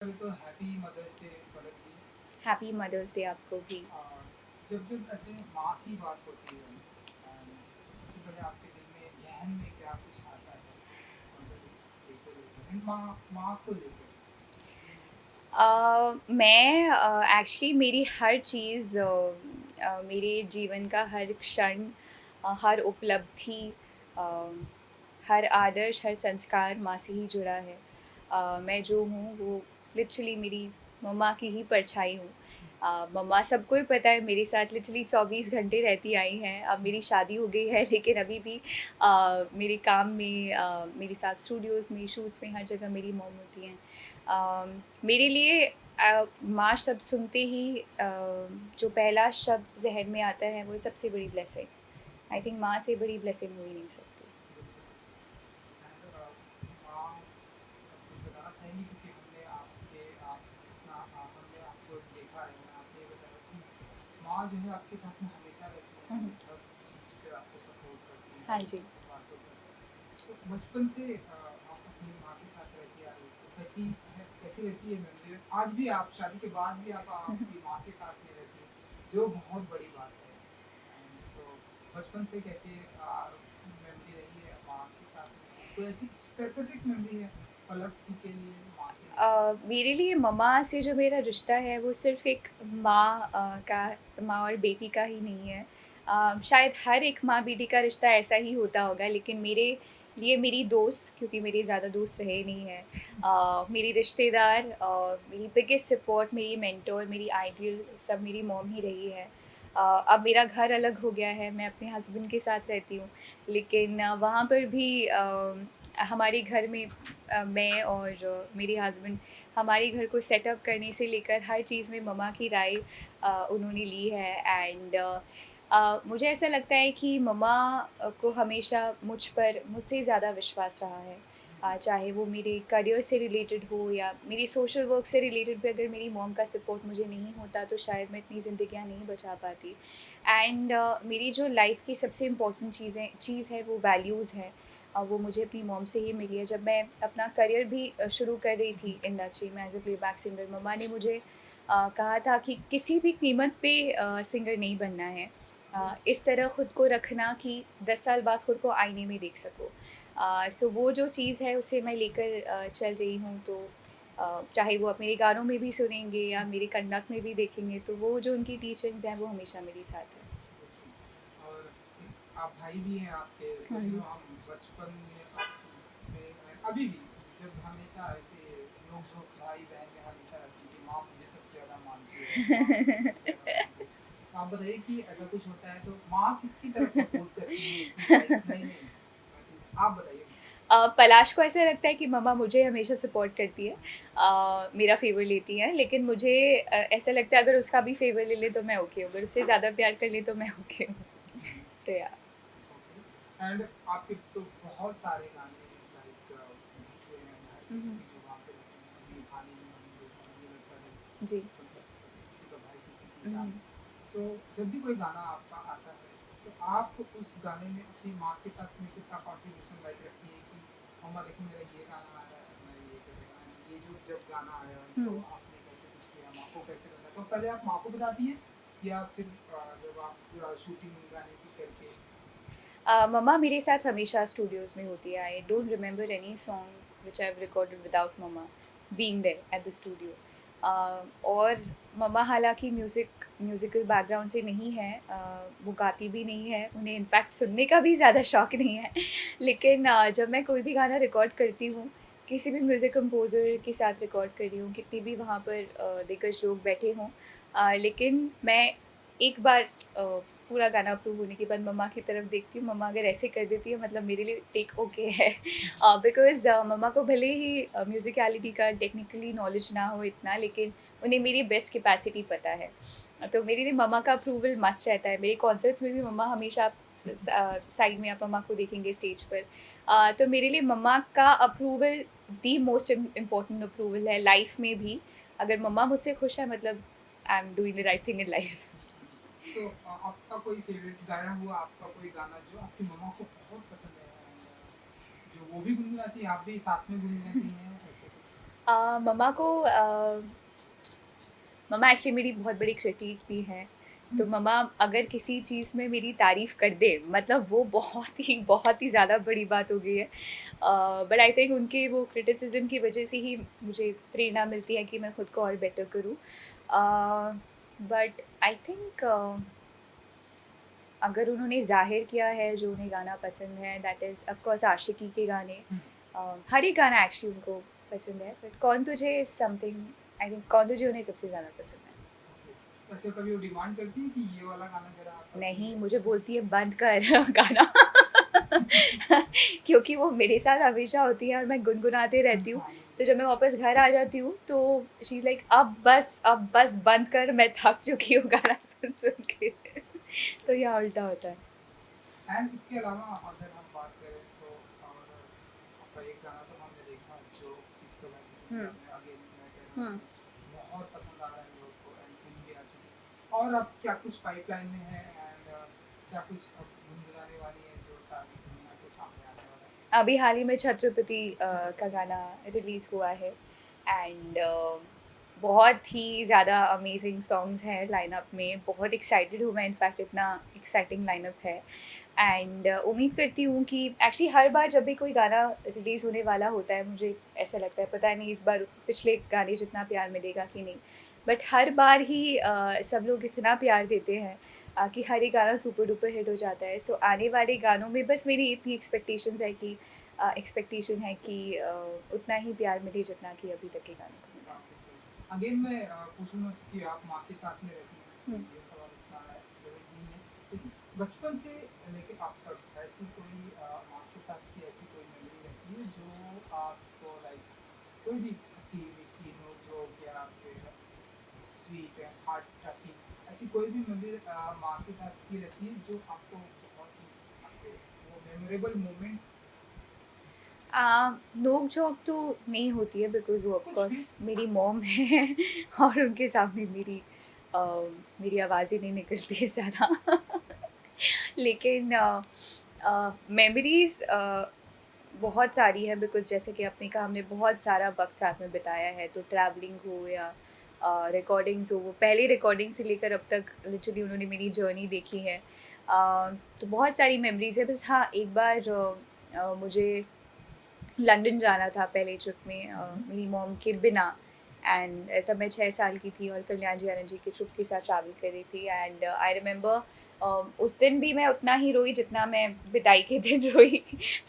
पहले तो happy mother's day पलक जी। Happy mother's day आपको भी। और जब जब ऐसे माँ की बात होती है तो सबसे पहले आपके दिल में जहन में क्या कुछ आता है मतलब इस डे को लेकर माँ माँ को लेकर। मैं एक्चुअली मेरी हर चीज़ मेरे जीवन का हर क्षण हर उपलब्धि अ, हर आदर्श, हर संस्कार माँ से ही जुड़ा है। मैं जो हूँ वो लिटरली मेरी मम्मा की ही परछाई हूँ। मम्मा सबको ही पता है मेरे साथ लिटरली 24 घंटे रहती आई हैं। अब मेरी शादी हो गई है लेकिन अभी भी मेरे काम में मेरे साथ स्टूडियोज़ में, शूट्स में हर जगह मेरी मॉम होती हैं। मेरे लिए माँ शब्द सुनते ही जो पहला शब्द ज़हन में आता है वो सबसे बड़ी ब्लेसिंग। आई थिंक माँ से बड़ी ब्लेसिंग हो ही नहीं सकती। एंड माँ कुछ बताना चाहेंगी क्योंकि हमने आपके आप जितना हमने आपको देखा है आपने ये बताया कि माँ जो है आपके साथ में हमेशा रहती हुँ, हैं हुँ। हर चीज़ पे आपको सपोर्ट करती हैं हाँ हर जी। बातों पर। तो बचपन से आप अपनी माँ के साथ रहती आ रही तो कैसी है कैसी रहती है मेमोरी आज भी आप शादी के बाद भी आप हुँ, हुँ। आपकी माँ के साथ में रहती हैं जो बहुत बड़ी बात है। एंड सो बचपन से कैसे मेमोरी रही है माँ के साथ में कोई ऐसी स्पेसिफिक मेमोरी है पलक जी के लिए माँ के लिए। मेरे लिए मम्मा से जो मेरा रिश्ता है वो सिर्फ़ एक माँ माँ और बेटी का ही नहीं है। शायद हर एक माँ-बेटी का रिश्ता ऐसा ही होता होगा लेकिन मेरे लिए मेरी दोस्त क्योंकि मेरे ज़्यादा दोस्त रहे नहीं हैं। मेरी रिश्तेदार मेरी बिगेस्ट सपोर्ट, मेरी मेंटर, मेरी आइडियल सब मेरी मॉम ही रही है। अब मेरा घर अलग हो गया है, मैं अपने हस्बैंड के साथ रहती हूँ, लेकिन वहाँ पर भी हमारे घर में मैं और मेरे हस्बैंड हमारे घर को सेटअप करने से लेकर हर चीज़ में मम्मा की राय उन्होंने ली है एंड मुझे ऐसा लगता है कि मम्मा को हमेशा मुझसे ज़्यादा विश्वास रहा है। चाहे वो मेरे करियर से रिलेटेड हो या मेरी सोशल वर्क से रिलेटेड भी अगर मेरी मॉम का सपोर्ट मुझे नहीं होता तो शायद मैं इतनी ज़िंदगियाँ नहीं बचा पाती। एंड मेरी जो लाइफ़ की सबसे इम्पोर्टेंट चीज़ है वो वैल्यूज़ है। वो मुझे अपनी मॉम से ही मिली है। जब मैं अपना करियर भी शुरू कर रही थी इंडस्ट्री में एज़ अ प्लेबैक सिंगर, मम्मा ने मुझे कहा था कि किसी भी कीमत पे सिंगर नहीं बनना है। इस तरह खुद को रखना कि 10 साल बाद खुद को आईने में देख सको। सो वो जो चीज़ है उसे मैं लेकर चल रही हूँ तो चाहे वो आप मेरे गानों में भी सुनेंगे या मेरे कंडक्ट में भी देखेंगे तो वो जो उनकी टीचिंग्स हैं वो हमेशा मेरे साथ है। और आप भाई भी हैं आपके हाँ तो जी। हम बचपन में अभी भी जब हमेशा ऐसे नोक झोंक भाई बहन में हमेशा रहती है कि माँ मुझे सबसे ज़्यादा मानती है माँ मुझे सबसे ज़्यादा मानती है। तो आप बताइए कि ऐसा कुछ होता है तो माँ किसकी तरफ सपोर्ट करती है कि लाइक नहीं नहीं आप बताइए मुझे। पलाश को ऐसा लगता है कि मम्मा मुझे हमेशा सपोर्ट करती है। मेरा फ़ेवर लेती हैं, लेकिन मुझे ऐसा लगता है अगर उसका भी फ़ेवर ले ले तो मैं ओके हूँ, अगर उससे ज़्यादा प्यार कर ले तो मैं ओके हूँ। सो या ओके एंड आपके तो बहुत सारे गाने लाइक हुए हैं हर हुँ, किसी हुँ। की जुबान पे रहते हैं अभी हाल ही में हमने देखा मुझे लगता है जी। सब किसी का भाई किसी की हुँ, जान। हुँ। सो जब भी कोई गाना आपका आता है तो आप उस गाने में अपनी माँ के साथ में कितना कॉन्ट्रीब्यूशन लाइक रखती हैं कि मम्मा देखो मेरा ये गाना आया है मैं ये करेगा एंड ये जो जब गाना आया तो हुँ। आपने कैसे कुछ किया माँ को कैसे बताया तो पहले आप माँ को बताती हैं या फिर जब आप पूरा शूटिंग गाने की करके। मम्मा मेरे साथ हमेशा स्टूडियोज़ में होती है। I don't remember any song which I have recorded without mamma being there at the studio. और मम्मा हालाँकि म्यूज़िकल बैकग्राउंड से नहीं है, वो गाती भी नहीं है, उन्हें इनफैक्ट सुनने का भी ज़्यादा शौक नहीं है। लेकिन जब मैं कोई भी गाना रिकॉर्ड करती हूँ, किसी भी म्यूज़िक कंपोज़र के साथ रिकॉर्ड कर रही हूँ, कितने भी वहाँ पर दिग्गज लोग बैठे हों, लेकिन मैं एक बार पूरा गाना अप्रूव होने के बाद मम्मा की तरफ देखती हूँ, मम्मा अगर ऐसे कर देती है मतलब मेरे लिए टेक ओके है। बिकॉज़ मम्मा को भले ही म्यूज़िकैलिटी का टेक्निकली नॉलेज ना हो इतना, लेकिन उन्हें मेरी बेस्ट कैपेसिटी पता है। तो मेरे लिए मम्मा का अप्रूवल मस्ट रहता है। मेरे कॉन्सर्ट्स में भी मम्मा हमेशा आप साइड में आप मम्मा को देखेंगे स्टेज पर। तो मेरे लिए मम्मा का approval the most important approval है लाइफ़ में भी। अगर मम्मा मुझसे खुश है मतलब I am doing the right thing in life. So आपका कोई फेवरेट गाया हुआ आपका कोई गाना जो आपकी मम्मा को बहुत पसंद है एंड जो वो भी गुनगुनाती है आप भी साथ में गुनगुनाती हैं ऐसे कुछ। मम्मा को मम्मा एक्चुअली मेरी बहुत बड़ी क्रिटिक भी हैं। तो मम्मा अगर किसी चीज़ में मेरी तारीफ़ कर दे मतलब वो बहुत ही ज़्यादा बड़ी बात हो गई है। बट आई थिंक उनके वो क्रिटिसिज़्म की वज़ह से ही मुझे प्रेरणा मिलती है कि मैं खुद को और बेटर करूँ। बट आई थिंक अगर उन्होंने ज़ाहिर किया है जो उन्हें गाना पसंद है दैट इज़ ऑफ़ कोर्स आशिकी के गाने। हर एक गाना एक्चुअली उनको पसंद है बट कौन तुझे समथिंग आई थिंक कौन तुझे उन्हें सबसे ज़्यादा पसंद है। वैसे कभी वो डिमांड करती है कि ये वाला गाना जरा आप नहीं, ऐसे मुझे ऐसे बोलती है बंद कर गाना क्योंकि वो मेरे साथ हमेशा होती है और मैं गुनगुनाते रहती हूँ। हाँ, तो जब मैं वापस घर आ जाती हूँ तो शी इज़ लाइक अब बस बंद कर मैं थक चुकी हूँ गाना सुन के। तो यहाँ उल्टा होता है। एंड इसके अलावा अगर हम बात करें सो और आपका एक गाना तो हमने देखा जो किसको मैं किसी के हुँ, सामने अगेन मैं कह रहा हुँ। हूँ बहुत पसंद आ रहा है लोग को एंड फिल्म भी आ चुकी है और अब क्या कुछ पाइपलाइन में है एंड क्या कुछ अब गुनगुनाने वाली है जो सारी दुनिया के सामने आने वाला है अभी हाल ही में छत्रपति का छत्रपति गाना रिलीज़ हुआ है एंड बहुत ही ज़्यादा अमेजिंग सॉन्ग्स हैं लाइनअप में। बहुत एक्साइटेड हूँ मैं इनफैक्ट इतना एक्साइटिंग लाइनअप है एंड उम्मीद करती हूँ कि एक्चुअली हर बार जब भी कोई गाना रिलीज़ होने वाला होता है मुझे ऐसा लगता है पता नहीं इस बार पिछले गाने जितना प्यार मिलेगा कि नहीं। बट हर बार ही सब लोग इतना प्यार देते हैं कि हर एक गाना सुपर डुपर हिट हो जाता है। सो आने वाले गानों में बस मेरी इतनी एक्सपेक्टेशन है कि उतना ही प्यार मिले जितना कि अभी तक के गानों को मिला है। अगेन मैं पूछूंगा कि आप माँ के साथ में रहती हैं तो हुँ। ये सवाल इतना जरूरी नहीं है लेकिन बचपन से लेके अब तक ऐसी कोई माँ के साथ की ऐसी कोई मेमोरी रहती है जो आपको लाइक कोई भी खट्टी मीठी नोक-झोंक या फिर स्वीट एंड हार्ट टचिंग ऐसी कोई भी मेमोरी माँ के साथ की रहती है जो आपको बहुत ही आपके वो मेमोरेबल मोमेंट नोक-झोंक तो नहीं होती है बिकॉज़ वो ऑफ़ कुछ कोर्स भी मेरी मॉम है और उनके सामने अ, मेरी आवाज़ ही नहीं निकलती है ज़्यादा। लेकिन मेमोरीज़ बहुत सारी है बिकॉज़ जैसे कि आपने कहा हमने बहुत सारा वक़्त साथ में बिताया है, तो ट्रैवलिंग हो या रिकॉर्डिंग्स हो, वो पहली रिकॉर्डिंग से लेकर अब तक लिटरली उन्होंने मेरी जर्नी देखी है। तो बहुत सारी मेमोरीज़ है बस हाँ, एक बार मुझे लंदन जाना था पहले ट्रिप में मेरी मॉम के बिना एंड तब मैं 6 साल की थी और कल्याण जी आनंद जी के ट्रिप के साथ ट्रैवल कर रही थी एंड आई रिमेंबर उस दिन भी मैं उतना ही रोई जितना मैं विदाई के दिन रोई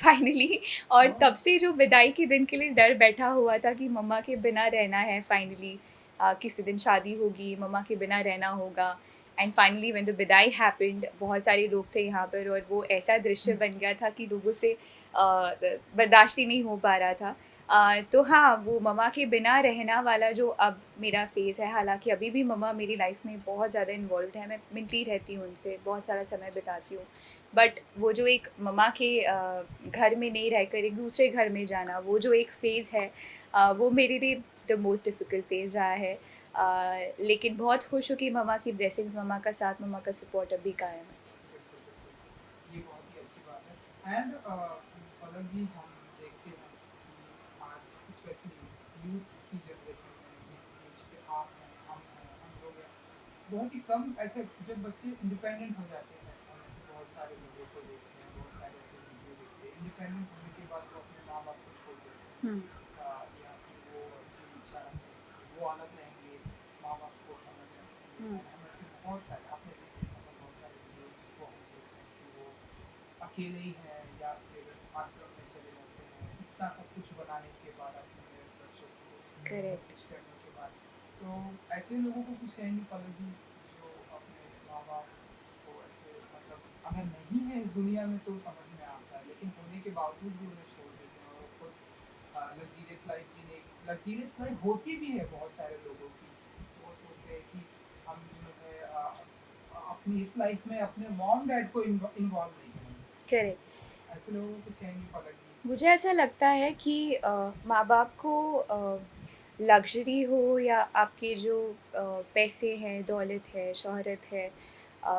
फाइनली। और तब से जो विदाई के दिन के लिए डर बैठा हुआ था कि मम्मा के बिना रहना है फाइनली। किसी दिन शादी होगी मम्मा के बिना रहना होगा एंड फाइनली व्हेन द विदाई हैपेंड बहुत सारे लोग थे यहाँ पर और वो ऐसा दृश्य बन गया था कि लोगों से बर्दाश्त ही नहीं हो पा रहा था। तो हाँ, वो मम्मा के बिना रहना वाला जो अब मेरा फ़ेज़ है, हालाँकि अभी भी मम्मा मेरी लाइफ़ में बहुत ज़्यादा इन्वॉल्व्ड है, मैं मिलती रहती हूँ उनसे, बहुत सारा समय बिताती हूँ। बट वो जो एक मम्मा के घर में नहीं रहकर एक दूसरे घर में जाना, वो जो एक फ़ेज़ है वो मेरे लिए द मोस्ट डिफ़िकल्ट फ़ेज़ रहा है। लेकिन बहुत खुश हूँ कि मम्मा की ब्लेसिंग्स, मम्मा का साथ, मम्मा का सपोर्ट अभी कायम है। बिल्कुल, बिल्कुल। ये बहुत ही अच्छी बात है एंड पलक जी हम देखते हैं कि आज स्पेशली यूथ की जनरेशन में जिस एज पे आप हैं, हम लोग हैं, बहुत ही कम ऐसे जब बच्चे इंडिपेंडेंट हो जाते हैं हम ऐसे बहुत सारे लोगों को देखते हैं, बहुत सारे ऐसे वीडियो देखते हैं, इंडिपेंडेंट होने के बाद वो अपने माँ-बाप को छोड़ देते हैं। हुँ, या फिर वो ऐसी इच्छा रखते हैं कि वो अलग रहेंगे, माँ-बाप को अलग रखेंगे हुँ, एंड हम ऐसे बहुत सारे आपने भी देखा होगा बहुत सारे वीडियोज़ को हम देखते हैं कि वो अकेले ही हैं या फिर आश्रम में चले जाते हैं, इतना सब कुछ बनाने के बाद अपने बच्चों को सब करेक्ट। कुछ करने के बाद। तो ऐसे लोगों को कुछ कहेंगी पलक जी जो अपने माँ-बाप को ऐसे मतलब अगर नहीं है इस दुनिया में तो समझ में आता है, लेकिन होने के बावजूद भी उन्हें छोड़ देते हैं और वो खुद लग्ज़रियस लाइफ जीने लग्ज़रियस लाइफ होती भी है बहुत सारे लोगों की। तो वो सोचते हैं कि हम जो है अपनी इस लाइफ में अपने मॉम डैड को इन्वॉल्व नहीं करेंगे। करेक्ट। तो ऐसे लोगों को कुछ कहेंगी पलक जी? मुझे ऐसा लगता है कि माँ-बाप को लग्ज़री हो या आपके जो पैसे हैं, दौलत है, शोहरत है,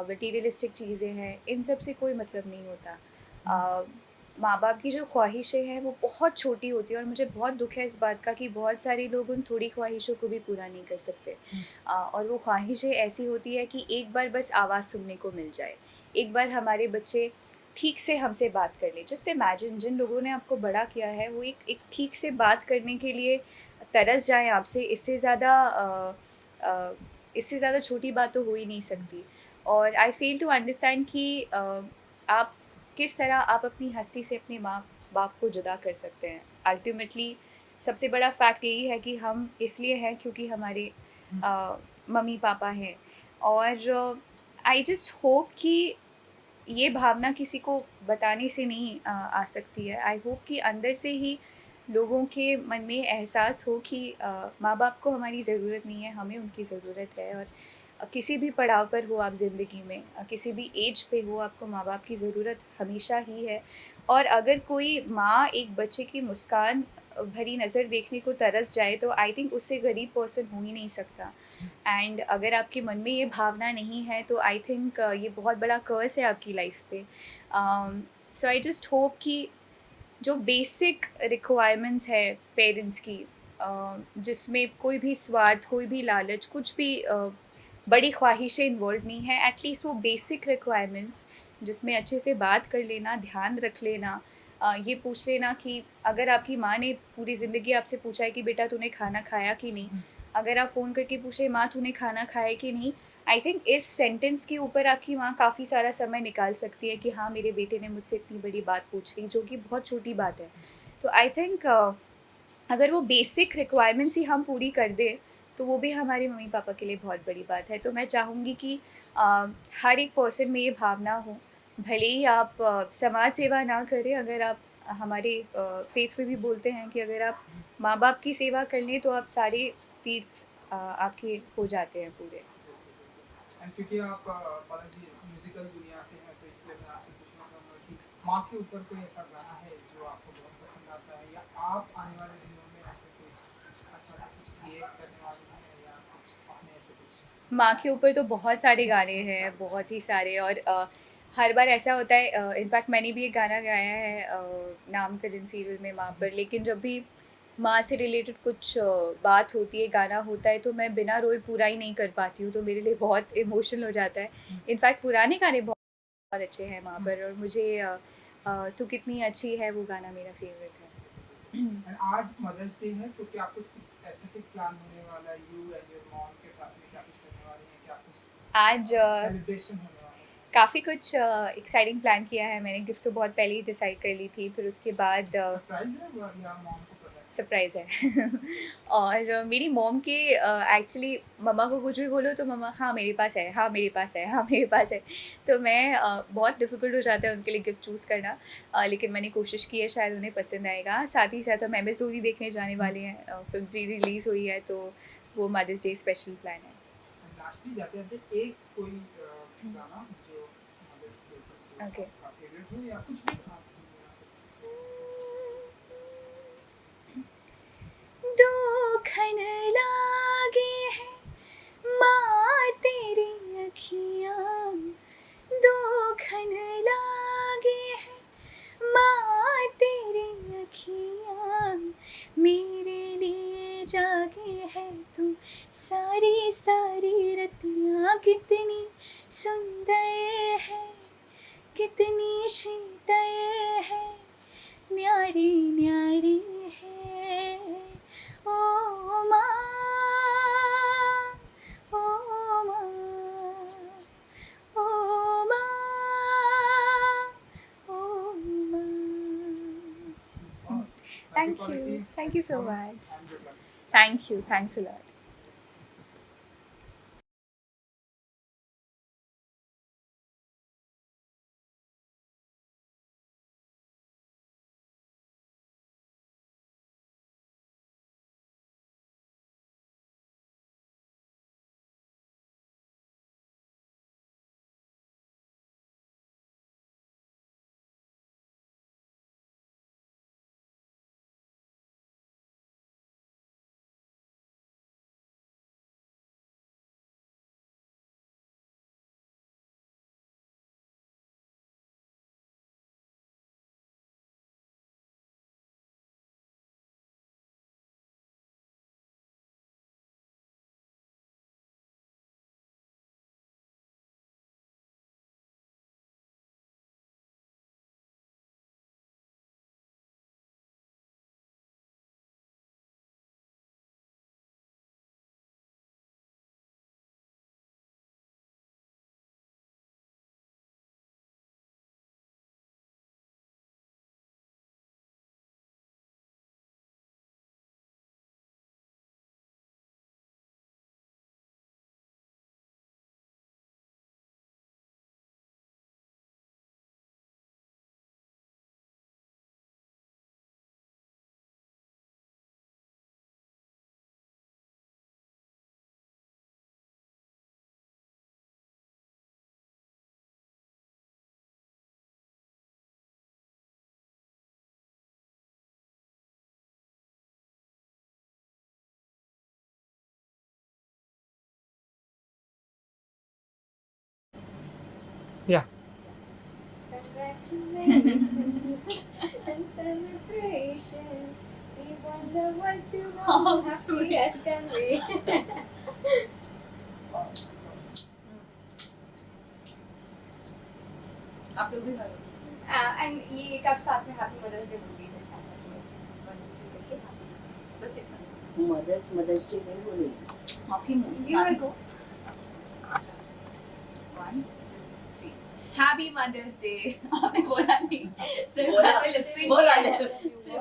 मटीरियलिस्टिक चीज़ें हैं, इन सब से कोई मतलब नहीं होता। हुँ, अ, माँ बाप की जो ख्वाहिशें हैं वो बहुत छोटी होती हैं और मुझे बहुत दुःख है इस बात का कि बहुत सारे लोग उन थोड़ी ख्वाहिशों को भी पूरा नहीं कर सकते। हुँ, और वो ख्वाहिशें ऐसी होती है कि एक बार बस आवाज़ सुनने को मिल जाए। एक बार हमारे बच्चे ठीक से हमसे बात कर लें। जस्ट इमेजिन जिन लोगों ने आपको बड़ा किया है वो एक एक ठीक से बात करने के लिए तरस जाएँ आपसे, अ, इससे ज़्यादा छोटी बात तो हो ही नहीं हुँ, सकती। और आई फ़ेल टू अंडरस्टैंड कि आप किस तरह आप अपनी हस्ती से अपने माँ-बाप को जुदा कर सकते हैं। अल्टीमेटली सबसे बड़ा फैक्ट यही है कि हम इसलिए हैं क्योंकि हमारे हुँ, मम्मी-पापा हैं। और आई जस्ट होप कि ये भावना किसी को बताने से नहीं आ सकती है। आई होप कि अंदर से ही लोगों के मन में एहसास हो कि माँ-बाप को हमारी ज़रूरत नहीं है, हमें उनकी ज़रूरत है। और किसी भी पड़ाव पर हो आप ज़िंदगी में, किसी भी एज पे हो, आपको माँ-बाप की ज़रूरत हमेशा ही है। और अगर कोई माँ एक बच्चे की मुस्कान भरी नज़र देखने को तरस जाए, तो आई थिंक उससे गरीब पर्सन हो ही नहीं सकता। हुँ, एंड अगर आपके मन में ये भावना नहीं है, तो आई थिंक ये बहुत बड़ा कर्स है आपकी लाइफ पे। सो आई जस्ट होप कि जो बेसिक रिक्वायरमेंट्स है पेरेंट्स की, जिसमें कोई भी स्वार्थ, कोई भी लालच, कुछ भी बड़ी ख्वाहिशें इन्वॉल्व नहीं है, एटलीस्ट वो बेसिक रिक्वायरमेंट्स जिसमें अच्छे से बात कर लेना, ध्यान रख लेना, ये पूछ लेना कि अगर आपकी माँ ने पूरी ज़िंदगी आपसे पूछा है कि बेटा तूने खाना खाया कि नहीं, हुँ, अगर आप फ़ोन करके पूछे माँ तूने खाना खाया कि नहीं, आई थिंक इस सेंटेंस के ऊपर आपकी माँ काफ़ी सारा समय निकाल सकती है कि हाँ, मेरे बेटे ने मुझसे इतनी बड़ी बात पूछ ली, जो कि बहुत छोटी बात है। तो आई थिंक अगर वो बेसिक रिक्वायरमेंट्स ही हम पूरी कर दें, तो वो भी हमारे मम्मी-पापा के लिए बहुत बड़ी बात है। तो मैं चाहूँगी कि अ, हर एक पर्सन में ये भावना हो, भले ही आप समाज सेवा ना करें, अगर आप हमारे फ़ेथ में भी बोलते हैं कि अगर आप हुँ। माँ-बाप की सेवा कर लें, तो आप सारे तीर्थ आपके हो जाते हैं पूरे। बिल्कुल, बिल्कुल। एंड क्योंकि आप बालाजी म्यूज़िकल दुनिया से हैं, तो इसलिए मैं आपसे पूछना चाहूँगा कि माँ के ऊपर कोई ऐसा गाना है जो आपको बहुत पसंद आता है या आप आने वाले दिनों में ऐसे कुछ अच्छा सा कुछ क्रिएट करने वाली हैं या कुछ अपने ऐसे कुछ माँ के ऊपर तो बहुत सारे गाने बहुत हैं, सारे बहुत हैं। ही सारे। और हर बार ऐसा होता है, इनफैक्ट मैंने भी एक गाना गाया है नामकरण सीरियल में माँ हुँ, पर, लेकिन जब भी माँ से रिलेटेड कुछ बात होती है, गाना होता है, तो मैं बिना रोए पूरा ही नहीं कर पाती हूँ, तो मेरे लिए बहुत इमोशनल हो जाता है। हुँ, इनफैक्ट पुराने गाने बहुत बहुत अच्छे हैं माँ हुँ। पर, और मुझे तू कितनी अच्छी है वो गाना मेरा फ़ेवरेट बिल्कुल, है। बिल्कुल। एंड आज मदर्स डे है, तो क्या कुछ स्पेसिफिक प्लान होने वाला है यू एंड योर मॉम के साथ में क्या कुछ करने वाली हैं? क्या आज कुछ सेलिब्रेशन होने वाला है? काफ़ी कुछ एक्साइटिंग प्लान किया है मैंने, गिफ्ट तो बहुत पहले ही डिसाइड कर ली थी, फिर उसके बाद सरप्राइज़ है व या मॉम को पता है? सरप्राइज़ है। और मेरी मॉम के एक्चुअली मम्मा को कुछ भी बोलो तो मम्मा हाँ, मेरे पास है, हाँ, मेरे पास है, हाँ, मेरे पास है। तो मैं बहुत डिफ़िकल्ट हो जाता है उनके लिए गिफ्ट चूज़ करना, लेकिन मैंने कोशिश की है, शायद उन्हें पसंद आएगा। साथ ही साथ हम एमएस धोनी देखने जाने हुँ। वाले हैं, फ़िल्म री-रिलीज़ हुई है, तो वो मदर्स डे स्पेशल प्लान है। एंड लास्टली जाते-जाते एक कोई गाना जो मदर्स के ऊपर जो ओके। आपका फ़ेवरेट हो या कुछ भी आप गुनगुना सकते हैं। दुखन लागे है माँ तेरी अखियाँ, दुखन लागे है माँ तेरी अखियाँ, मेरे लिए जागे है तू सारी सारी रतियाँ, कितनी सुंदर है, कितनी शीतल है, न्यारी न्यारी है ओ माँ, ओ माँ, ओ माँ, ओ माँ। Super. Thank you Thank college जी। you. Thank thank you you so so much much. And good luck. Thank you. Thanks a lot. या Congratulations and celebrations. We wonder what you know. Happiness can be. आप लोग भी करो and ये एक आप साथ में हैप्पी मदर्स डे बोल दीजिए चैनल में करके बस इतना मदर्स डे नहीं बोलेगी आपकी You are go. 1 2 3 happy mother's day आपने बोला नहीं सिर्फ बोला आपने लिसन बोला किया है। ले